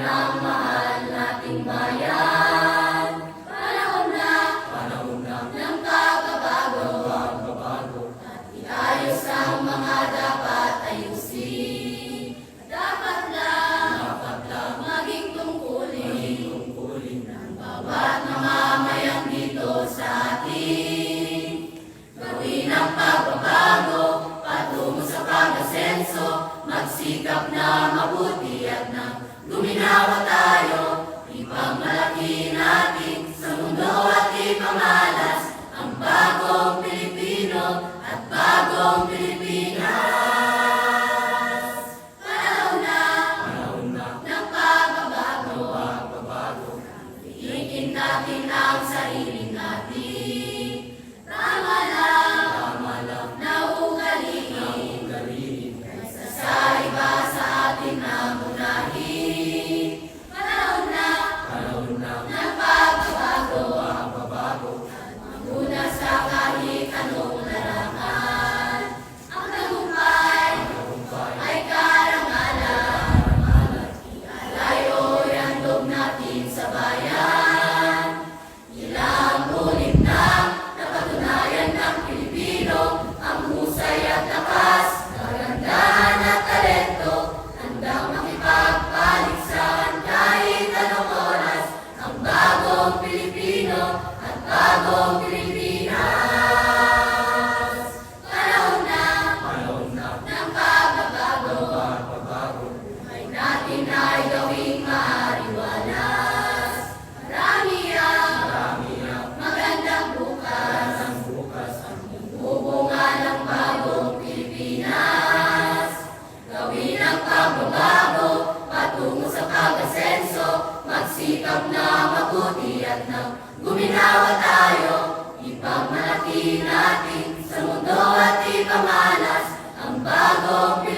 ng mahal nating bayan. Panahon na ng pagbabago, at iayos ang mga dapat ayusin. Dapat lang maging tungkulin ng bawat mamamayang dito sa atin. Gawin ang pagbabago patungo sa pag-asenso, magsikap na mabuti at nang guminawa tayo. Ipagmalaki natin sa mundo at ipamalas ang bagong Pilipino at bagong Pilipinas. Panahon na ng pagbabago. Iingin natin ang sarili natin. Tama lang na ugaliin kaysa sa iba sa atin na munahin. Panahon na ng pagbabago. Manguna sa kahit anong larangan. Ang tagumpay ay karangalan. Ialay o ihandog natin sa bayan. Ilang ulit na napatunayan ng Pilipino ang husay at lakas, kagandahan at talento. Handang makipagpaligsahan kahit anong oras. Ang bagong Pilipino at bagong Pilipinas. Panahon na ng pagbabago. Buhay natin ay gawing maaliwalas. Marami ang magandang bukas. Ang bubunga ng bagong Pilipinas. Gawin ang pagbabago patungo sa pag-asenso, magsikap na mabuti at nang guminawa tayo. Ipagmalaki natin sa mundo at ipamalas ang bagong